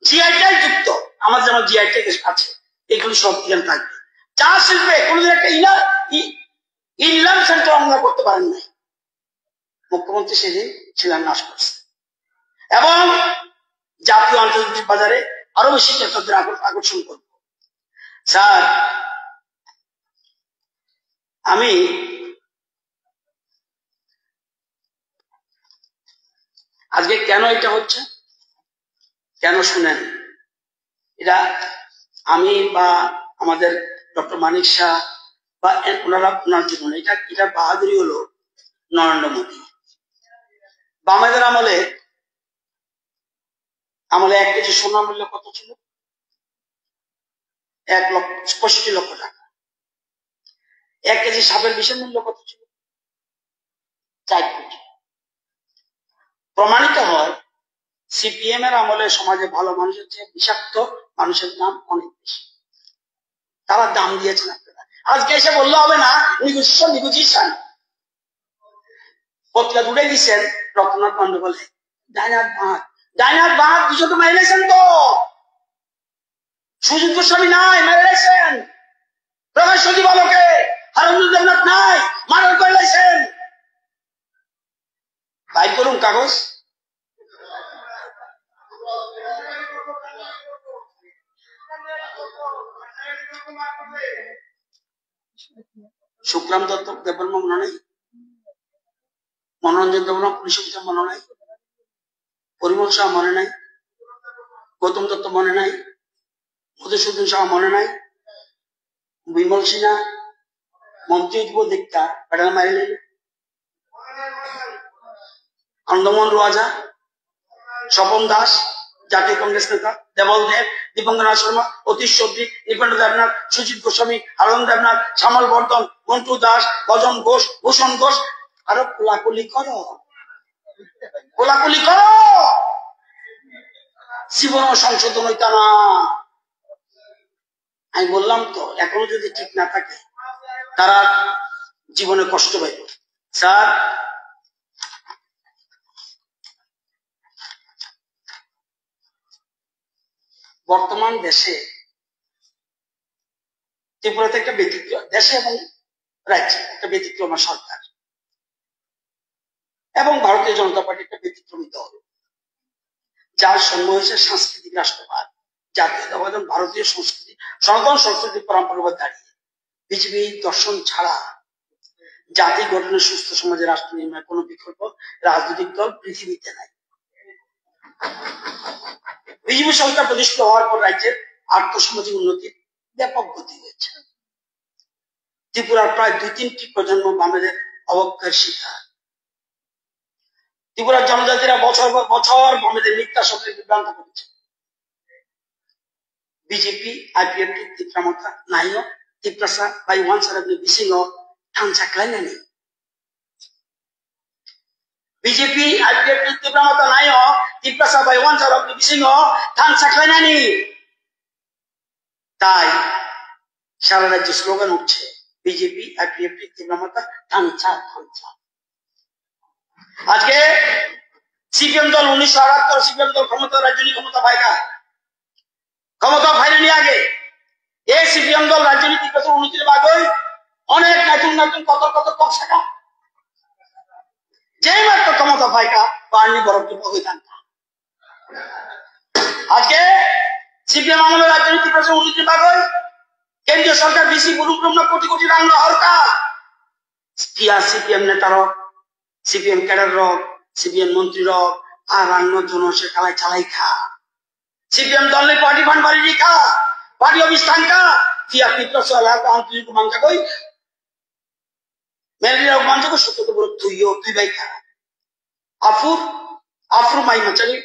জিআইটাই যুক্ত, আমার যেমন জিআইটাই আছে, এগুলি সব জ্ঞান থাকবে। চা শিল্পে কোনদিন একটা ইনলাম সেন্টার আমরা করতে পারেন নাই, মুখ্যমন্ত্রী সেদিন শিলান্যাস করছে। এবং জাতীয় আন্তর্জাতিক বাজারে আরো বেশি ক্রেতাদের আকর্ষণ করব। স্যার, আমি আজকে কেন এটা হচ্ছে, কেন শুনেন, এটা আমি বা আমাদের ডক্টর মানিক শাহ বা ওনার জীবন, এটা বাহাদুরি হলো নরেন্দ্র মোদী। বামেদের আমলে 1 কেজি সোনার মূল্য কত ছিল? 1,65,00,000 টাকা। 1 কেজি সাপের বিষের মূল্য কত ছিল? 4 কোটি। প্রমাণিত হয় সিপিএম এর আমলে সমাজে ভালো মানুষের চেয়ে বিষাক্ত মানুষের দাম অনেক বেশি। তারা দাম দিয়েছেন আপনারা। আজকে এসে বললে হবে না নিগোসিয়েশন। পত্রিকা দুটো দিচ্ছেন রত্নাথ বন্দ্যোপাধ্যায়, ডাইনাথ বাহাদ দুজনকে মারিয়েছেন তো, সুজিত গোস্বামী নাই, মারিয়েছেন। প্রকাশ সচিবালয়কে হারুনুর দেবনাথ নাই, মারণ করে লাইছেন। তাই করুন কাগজ। শুক্রাম দত্ত দেববর্ম মনে নাই, মনোরঞ্জন দেববর্মা পুলিশ অফিসার মনে নাই, পরিমল শাহ মনে নাই, গৌতম দত্ত মনে নাই, মধুসূদন শাহ মনে নাই, বিমল সিনহা মন্ত্রী উপদেষ্টা পেটাল মারিলে, আনন্দমোহন রাজা, স্বপন দাস জাতীয় কংগ্রেস নেতা, দেবল দেব, দীপঙ্করনাথ শর্মা, অতীশ চৌধুরী, নৃপেন্দ্র দেবনাথ, সুজিত গোস্বামী, হারন দেবনাথ, শ্যামল বর্ধন, মন্টু দাস, ভজন ঘোষ, ভূষণ ঘোষ। আরো কোলাকুলি করো, কোলাকুলি করো, জীবন সংশোধন হইতা না। আমি বললাম তো, এখনো যদি ঠিক না থাকে তারা জীবনে কষ্ট পাইবে। স্যার, বর্তমান দেশে ত্রিপুরাতে একটা ব্যতিক্রম, দেশে এবং রাজ্যে একটা ব্যতিক্রম সরকার এবং ভারতীয় জনতা পার্টি একটা ব্যতিক্রমী দল, যার জন্ম হয়েছে সাংস্কৃতিক রাষ্ট্রবাদ, জাতীয়তাবাদ এবং ভারতীয় সংস্কৃতি, সনাতন সংস্কৃতির পরম্পরার উপর দাঁড়িয়ে। বিজেপি দর্শন ছাড়া জাতি গঠনের সুস্থ সমাজে রাষ্ট্র নির্মাণের কোন বিকল্প রাজনৈতিক দল পৃথিবীতে নাই। বিজেপি সরকার প্রতিষ্ঠিত হওয়ার পর রাজ্যের আর্থসামাজিক উন্নতির ব্যাপক গতি হয়েছে। ত্রিপুরার প্রায় 2-3টি প্রজন্ম বামেদের অবজ্ঞার শিকার। ত্রিপুরার জনজাতিরা বছর পর বছর বামেদের মিথ্যা শব্দে বিভ্রান্ত করেছে। বিজেপি IPFT ত্রিপুরামতা নাইও ত্রিপ্রাসা বাই ওয়ান সারাবনি বিসিং থানচাকলাইনানি। বিজেপি IPFT ত্রিপুরামতা নাইও ত্রিপ্রাসা বাই ওয়ান সারাবনি বিসিং থানচাকলাইনানি। তাই সারা রাজ্যে স্লোগান উঠছে, বিজেপি IPFT ত্রিপুরামতা থানচা থানচা। আজকে সিপিএম দল 1978 সিপিএম দল ক্ষমতা, রাজনীতি ক্ষমতা পায়গা, ক্ষমতা ফাইনালি আগে এই সিপিএম দল রাজনীতি বছর উন্নতির ভাগই অনেক নতুন নতুন কত কত শাখা যে মাত্র ক্ষমতা পায়গা পানি বরফ পগে থাকা। আজকে সিপিএম আমলের রাজনীতি বছর উন্নতির ভাগই কেন্দ্রীয় সরকার বেশি গুরুত্বপূর্ণ কোটি কোটি রান্না হরকা সিপিএম নেতার সিপিএম ক্যাডার সিপিএম মন্ত্রীর আর রান্নার জন্য সে কালাই চালাই খা। সিপিএম দল পার্টি ফান্ড বাড়ি খা, পার্টি অফিস থাকা ফিয়া পিপ্লাস আন্তর্জাতিক মাংসা কই মেরিয়া মাংসা কই সত্য বড় তুই ভাই খা আফুর মাই মাচারি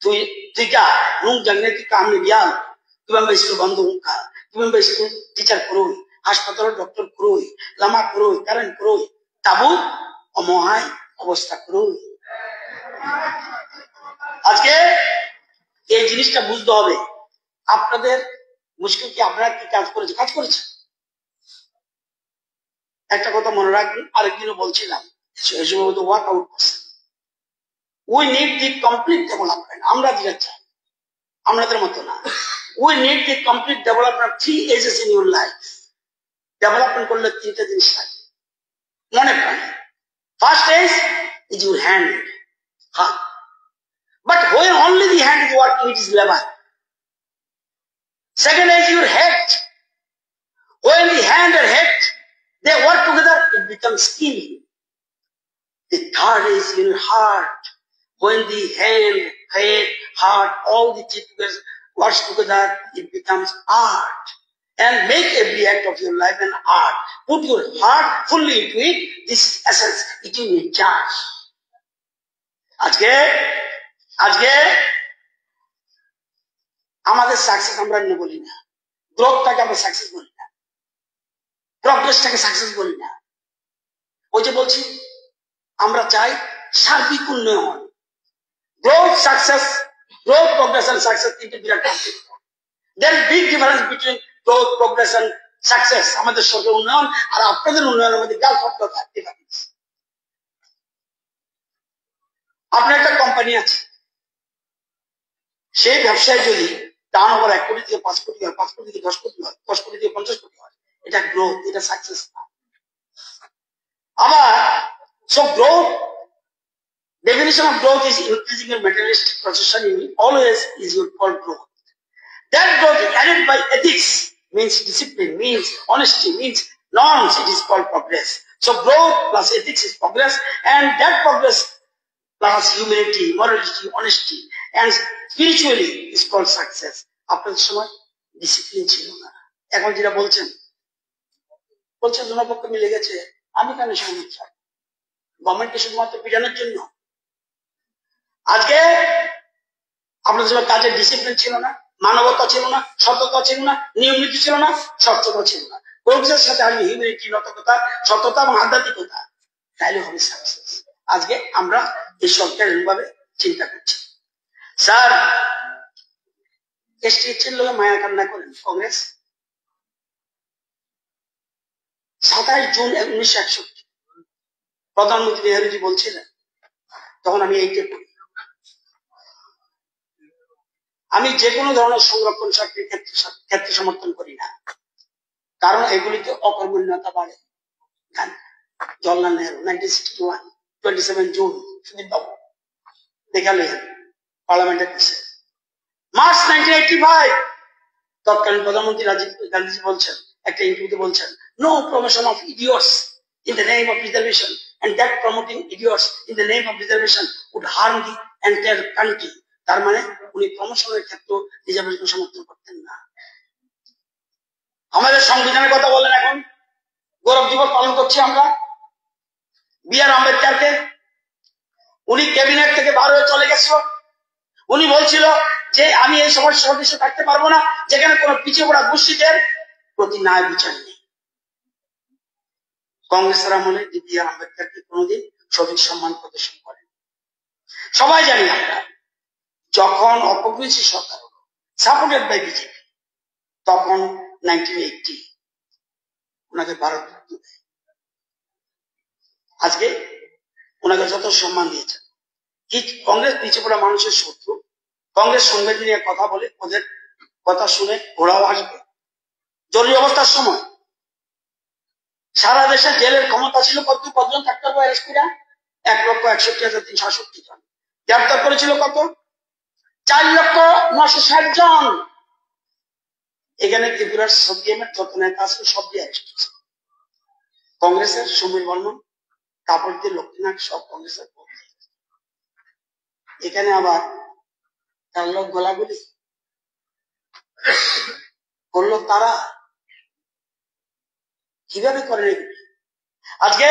তুই কা নুং জাননে কি কামনে বিয়াল কিভাবে স্কুল বন্ধ খা, কিভাবে স্কুল টিচার করুই, হাসপাতাল ডক্টর করুই, লামা করুই, কারেন্ট করুই, তাবু অমহায় অবস্থা করুই। আজকে এই জিনিসটা বুঝতে হবে। আপনাদের মুশকিল কি, আপনারা কি কাজ করেছে। একটা কথা মনে রাখবেন, আরেকদিনও বলছিলাম, ওয়ার্ক আউট করছে। We need the complete development. আমরা যেটা চাই, আমাদের মতো না। We need the complete development 3 ages in your life. Development করলে 3টা জিনিস লাগে মনে প্রাণে। First age is your hand, but when only the hand is working, it is labor. Second is your head. When the hand and head they work together, it becomes skill. The third is your heart. When the hand, head, heart, all the three together works together, it becomes art. And make every act of your life an art. Put your heart fully into it. This is essence. It will be charge. আজকে আমাদের success আমরা বলি না, গ্রোথটাকে আমরা success বলি না, প্রগ্রেসটাকে success বলি না। ওই যে বলছি আমরা চাই সার্বিক উন্নয়ন। Growth success, growth progress and success তিনটি বিরাট পার্থক্য। There is big difference between growth progress and success. আমাদের সরকার উন্নয়ন আর আপনাদের উন্নয়নের মধ্যে বিরাট ডিফারেন্স। আপনার একটা কোম্পানি আছে, সেই ব্যবসায় যদি টার্ন ওভার 1 কোটি থেকে 5 কোটি হয়, 5 কোটি থেকে 10 কোটি হয়, 10 কোটি থেকে 50 কোটি হয়, এটা গ্রোথ, এটা সাকসেস না। আবার so growth, definition of growth is increasing your materialistic possession in always is your called growth. That growth is added by ethics, means discipline, means honesty, means norms, it is called progress. So growth plus ethics is progress, and that progress plus humility, morality, honesty, and spiritually is called success. আপনাদের সময় discipline ছিল না, এখন যেটা বলছেন জনপক্ষ মিলে গেছে, আমি কেন সহমত চাই? গভর্নমেন্টকে শুধুমাত্র পিটানোর জন্য? আজকে আপনাদের সময় কাজের ডিসিপ্লিন ছিল না, মানবতা ছিল না, সততা ছিল না, নিয়ম নীতি ছিল না, স্বচ্ছতা ছিল না। প্রকৃতির সাথে আসবে হিউম্যানিটি, নৈতিকতা, সততা এবং আধ্যাত্মিকতা, তাইলে হবে সাকসেস। আজকে আমরা এই সরকার এইভাবে চিন্তা করছি। স্যার স্টেটের লোকে মায়া কান্না করেন কংগ্রেস। 27 জুন 1961 প্রধানমন্ত্রী নেহরুজি বলছিলেন, তখন আমি এইটে পড়ি, আমি যে কোনো ধরনের সংরক্ষণ চাকরির ক্ষেত্রে সমর্থন করি না, কারণ এগুলিতে অকর্মণ্যতা বাড়ে। জওয়াহরলাল নেহরু 1961 27 জুন সুদীপ বাবু দেখালেন পার্লামেন্টের কাছে। মার্চ 1985 তৎকালীন প্রধানমন্ত্রী রাজীব গান্ধী বলছেন, একটা ইন্টারভিউতে বলছেন, no promotion of idiots in the name of reservation, and that promoting idiots in the name of reservation would harm the entire country. তার মানে উনি প্রমোশনের ক্ষেত্রে রিজার্ভেশন সমর্থন করতেন না। আমাদের সংবিধানের কথা বলেন, এখন গৌরব দিবস পালন করছি আমরা বি.আর. আম্বেদকরকে। উনি ক্যাবিনেট থেকে বার হয়ে চলে গেছিল। উনি বলছিল যে আমি এই সমাজ সদস্য থাকতে পারবো না যেখানে কোনো পিছিয়ে পড়া গোষ্ঠীদের প্রতি ন্যায় বিচার নেই। কংগ্রেসের আমলে বি.আর. আম্বেদকরকে কোনোদিন সঠিক সম্মান প্রদর্শন করেন। সবাই জানি আমরা, যখন অপগ্রেসি সরকার হলো সাপোর্টেড বাই বিজেপি, তখন 1980 ওনাকে ভারত রত্ন দেয়। আজকে ওনাকে যত সম্মান দিয়েছেন, কি কংগ্রেস পিছিয়ে পড়া মানুষের শত্রু? কংগ্রেস সংবিধান নিয়ে কথা বলে, ওদের কথা শুনে ঘোড়াও আসবে। জরুরি অবস্থার সময় সারা দেশে জেলের ক্ষমতা ছিল কতজন থাকতে পারবো? এসপিরা 1,61,368 জন। গ্রেপ্তার করেছিল কত? 4,960,000 জন। এখানে ত্রিপুরার সিপিএমের যত নেতা আছে সব দিয়ে অ্যারেস্ট হয়েছে। কংগ্রেসের সমীর বর্মন, কাপড় দিয়ে লক্ষ্মীনাথ সব কংগ্রেসের। এখানে আবার তার লোক গোলাগুলি করলো, তারা কিভাবে করেন এগুলি? আজকে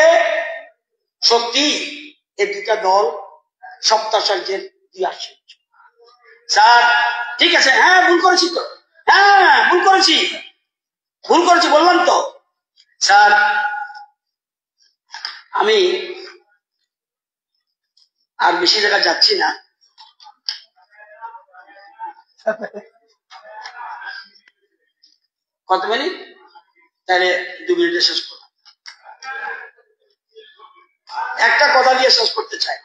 সত্যি এই দুটা দল সপ্তাচার্যের দুই আশ্চর্য। স্যার ঠিক আছে, হ্যাঁ ভুল করেছি তো, হ্যাঁ ভুল করেছি বললাম তো। স্যার আমি আর বেশি জায়গা যাচ্ছি না, কত মিনিট? তাহলে 2 মিনিটে শেষ করো। একটা কথা দিয়ে শেষ করতে চাই,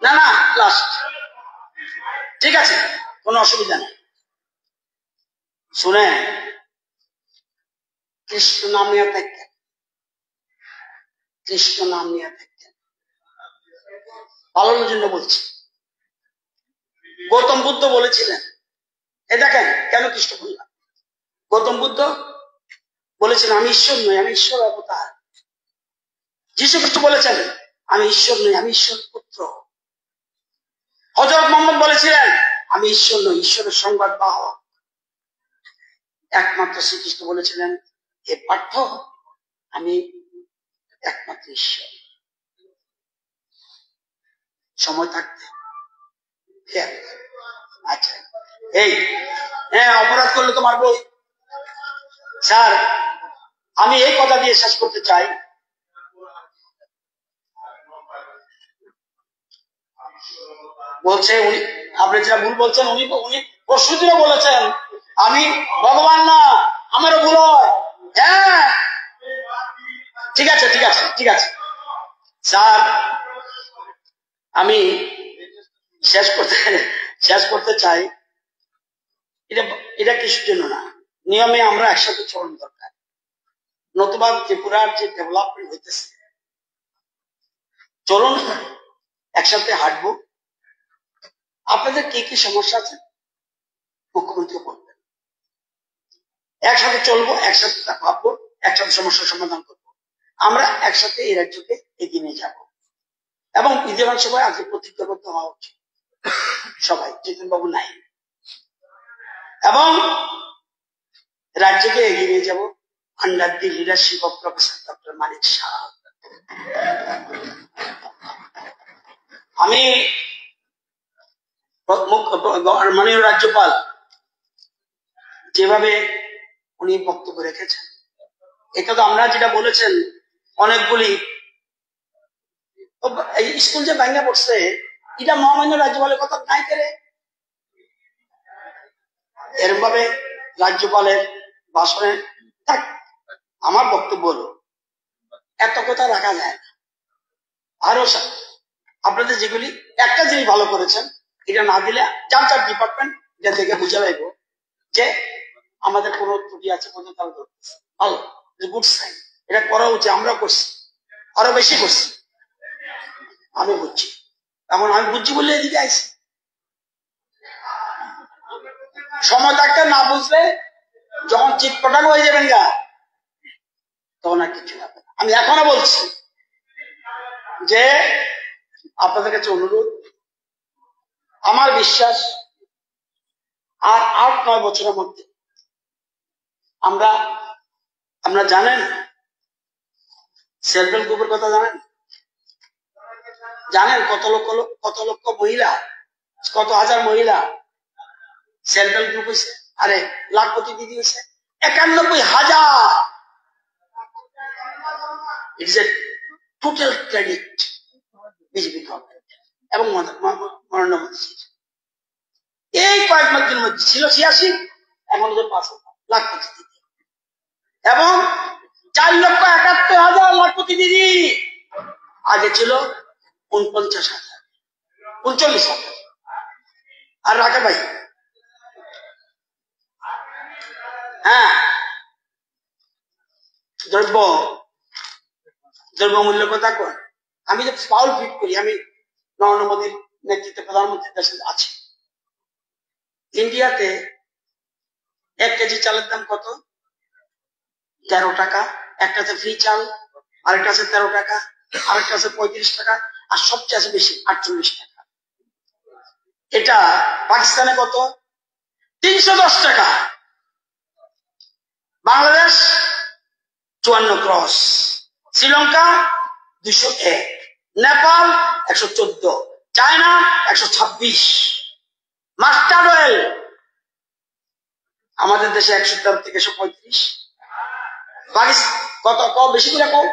না লাস্ট, ঠিক আছে, কোনো অসুবিধা নেই। শুনে কৃষ্ণ নাম নিয়ে থাকতেন, কৃষ্ণ নাম নিয়ে থাকতেন, পালনের জন্য বলছি। গৌতম বুদ্ধ বলেছিলেন, এ দেখেন কেন কৃষ্ণ বললাম, গৌতম বুদ্ধ বলেছেন আমি ঈশ্বর নই, আমি ঈশ্বর অবতার। যীশু খ্রিস্ট বলেছেন আমি ঈশ্বর নই, আমি ঈশ্বর পুত্র। হযরত মুহাম্মদ বলেছিলেন আমি ঈশ্বর নই, ঈশ্বরের সংবাদ বাহক। একমাত্র শ্রীকৃষ্ণ বলেছিলেন এ পার্থ আমি একমাত্র ঈশ্বর। সময় থাকতে আচ্ছা, এই হ্যাঁ অপরাধ করলে তো মারবই। স্যার আমি এই কথা দিয়ে শেষ করতে চাই, বলছে উনি, আপনি যেটা ভুল বলছেন, উনি পরশুদিনও বলেছেন আমি ভগবান না, আমারও ভুল হয়। হ্যাঁ ঠিক আছে ঠিক আছে ঠিক আছে স্যার, আমি শেষ করতে চাই। এটা কিছুর জন্য না, নিয়মে আমরা একসাথে চলন দরকার, নতুবা ত্রিপুরার যে ডেভেলপমেন্ট হইতেছে, চলুন একসাথে হাঁটবো। আপনাদের কি কি সমস্যা আছে মুখ্যমন্ত্রী বলবেন, একসাথে চলবো, একসাথে ভাববো, একসাথে সমস্যার সমাধান করবো। আমরা একসাথে এই রাজ্যকে এগিয়ে নিয়ে যাবো এবং বিধানসভায় আজকে প্রতিজ্ঞাবদ্ধ হওয়া উচিত সবাই, জিতেন বাবু নাই, এবং রাজ্যকে এগিয়ে নিয়ে যাবো under the leadership of professor doctor Manik Saha. আমি মাননীয় রাজ্যপাল যেভাবে উনি বক্তব্য রেখেছেন, এটা তো আমরা যেটা বলেছেন অনেকগুলি স্কুল যে ভাঙা পড়ছে, এটা মহামান্য রাজ্যপালের কথা নাই করে। এরকম ভাবে রাজ্যপালের ভাষণে আমার বক্তব্য হলো এত কথা রাখা যায় না। আরো আপনাদের যেগুলি একটা জিনিস ভালো করেছেন, এটা না দিলে যার যার ডিপার্টমেন্ট এটা থেকে বুঝে পাইব যে আমাদের কোন ত্রুটি আছে বলে তারা ধরতেছে, ভালো, গুড সাইন। এটা করা উচিত, আমরা করছি, আরো বেশি করছি, আমি বুঝছি। এখন আমি বুঝছি বললে এদিকে আইছি, সময় থাকতে না বুঝলে যখন চিৎপটাং হয়ে যাবেন গা, তখন আর কিছু হবে। আমি এখনো বলছি যে আপনাদের কাছে অনুরোধ, আমার বিশ্বাস আর 8-9 বছরের মধ্যে আমরা জানেন সেলফ হেল্প গ্রুপের কথা জানেন কত লক্ষ মহিলা, কত হাজার মহিলা সেলফ হেল্প গ্রুপ হয়েছে, আরে লাখপতি দিদি হয়েছে 91,000। It's a total credit BJP government এবং মাননীয় মোদী। এই কয়েক মাসের মধ্যে ছিল 86, এখন 5 লাখপতি দিদি, এবং 4,71,000 লাখপতি দিদি, আগে ছিল 49,000, 39,000। আর রাখে ভাই, হ্যাঁ দ্রব্য মূল্য কথা কর, আমি যে ফাউল ফিট করি, আমি নরেন্দ্র মোদীর নেতৃত্বে প্রধানমন্ত্রীর দেশে আছি। ইন্ডিয়াতে 1 কেজি চালের দাম কত? 13 টাকা। একটাতে ফ্রি চাল, আরেকটা আছে 13 টাকা, আরেকটা আছে 35 টাকা, আর সবচেয়ে আছে বেশি 48 টাকা। এটা পাকিস্তানে কত? 310 টাকা। Bangladesh 54 cross, Sri Lanka 201, Nepal 114, China 126। Mustard oil আমাদের দেশে 113 থেকে 135। পাকিস্তান কত বেশি করে কম,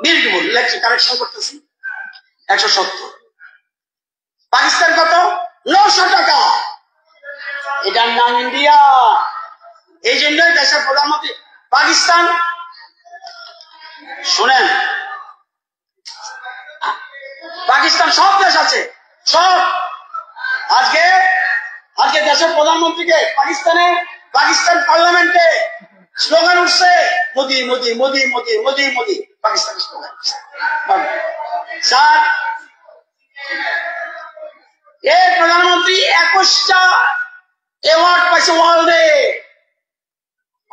বিউটিফুল লেখছে, কারেকশন করতেছি, 170। পাকিস্তান কত? 900 টাকা। এটার নাম ইন্ডিয়া। এই জন্যই দেশের প্রধানমন্ত্রী পাকিস্তান, শুনেন, পাকিস্তান সব দেশ আছে, সব। আজকে দেশের প্রধানমন্ত্রীকে পাকিস্তানে পাকিস্তান পার্লামেন্টে স্লোগান উঠছে মোদি মোদি মোদি মোদি মোদি মোদি, পাকিস্তান স্লোগান উঠছে। স্যার এই প্রধানমন্ত্রী 21টা অ্যাওয়ার্ড পাইছে ওয়ার্ল্ডে।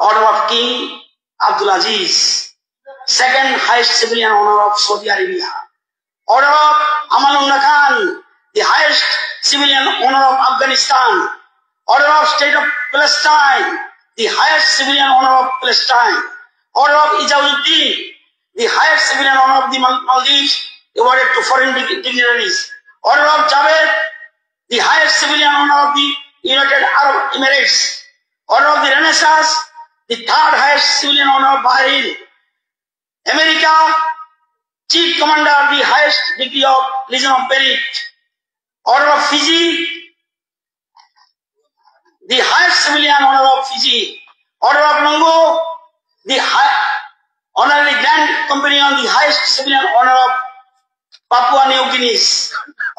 Order of king Abdul Aziz, second highest civilian honour of Saudi Arabia. Order of Amanullah Khan, the highest civilian honor of Afghanistan. Order of State of Palestine, the highest civilian honor of Palestine. Order of Ijazuddin, the highest civilian honor of the Maldives, awarded to foreign dignitaries. Order of Javed, the highest civilian honor of the United Arab Emirates. Order of the Renaissance, the third highest civilian honor of Bahrain. America, Chief Commander of the highest degree of Legion of Merit. Order of Fiji, the highest civilian honor of Fiji. Order of Longo, the honorary Grand Companion, the highest civilian honor of Papua New Guinea.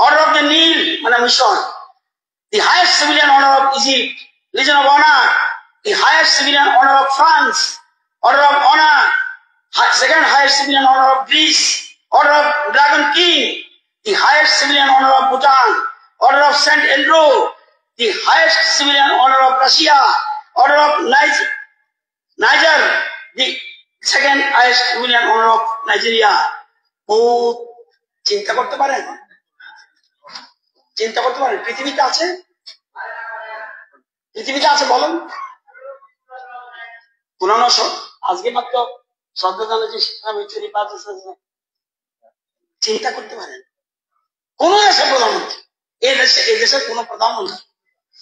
Order of the Nile, Mission, the highest civilian honor of Egypt. Legion of Honor, the highest civilian honor of France. Order of Honor, second highest civilian honor of Greece. Order of Dragon King, the highest civilian honor of Bhutan. Order of Saint Andrew, the highest civilian honor of Russia. Order of Niger, the second highest civilian honor of Nigeria. চিন্তা করতে পারেন, চিন্তা করতে পারেন পৃথিবীতে আছে, পৃথিবীতে আছে বলেন। পুরানো আজকে মাত্র শ্রদ্ধা জানাচ্ছি শিক্ষা মিত্রী চিন্তা করতে পারেন কোন দেশের প্রধানমন্ত্রী, এই দেশের কোন প্রধানমন্ত্রী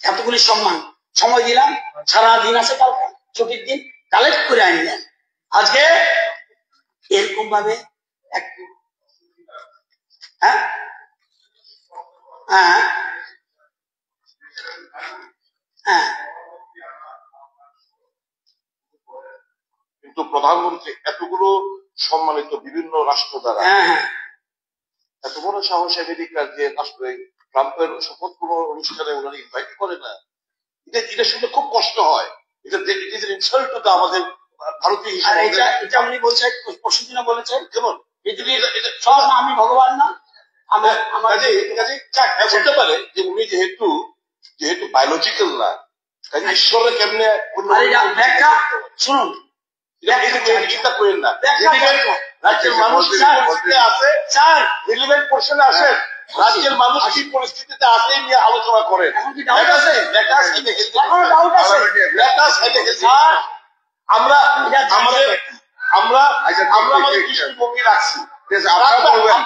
এতগুলি সম্মান, সময় দিলাম, সারা দিন আছে, কালকে ছুটির দিন কালেক্ট করে আনলেন, আজকে এরকম ভাবে হ্যাঁ হ্যাঁ হ্যাঁ কিন্তু প্রধানমন্ত্রী এতগুলো সম্মানিত বিভিন্ন রাষ্ট্র দ্বারা এত বড় সাহস আমেরিকার যে রাষ্ট্র ট্রাম্পের শপথ গ্রহণ অনুষ্ঠানে ওনারা ইনভাইট করে না, এটা শুনলে খুব কষ্ট হয়। এটা ইনসাল্ট টু আমাদের ভারতীয় হিসাবে। এটা উনি বলছেন পরশু দিনে বলেছেন কেমন সব আমি ভগবান না বলতে পারে যে উনি যেহেতু বায়োলজিক্যাল না, কাজে ঈশ্বরের কেমনে ব্যাখ্যা শুনুন, চিন্তা করেন না। রাজ্যের মানুষ আছে, রিলিভেন্ট পোর্শনে আসেন, রাজ্যের মানুষ কি পরিস্থিতিতে আছে নিয়ে আলোচনা করেন। আমরা আমাদের দৃষ্টিভঙ্গি রাখছি, আপনারা বলবেন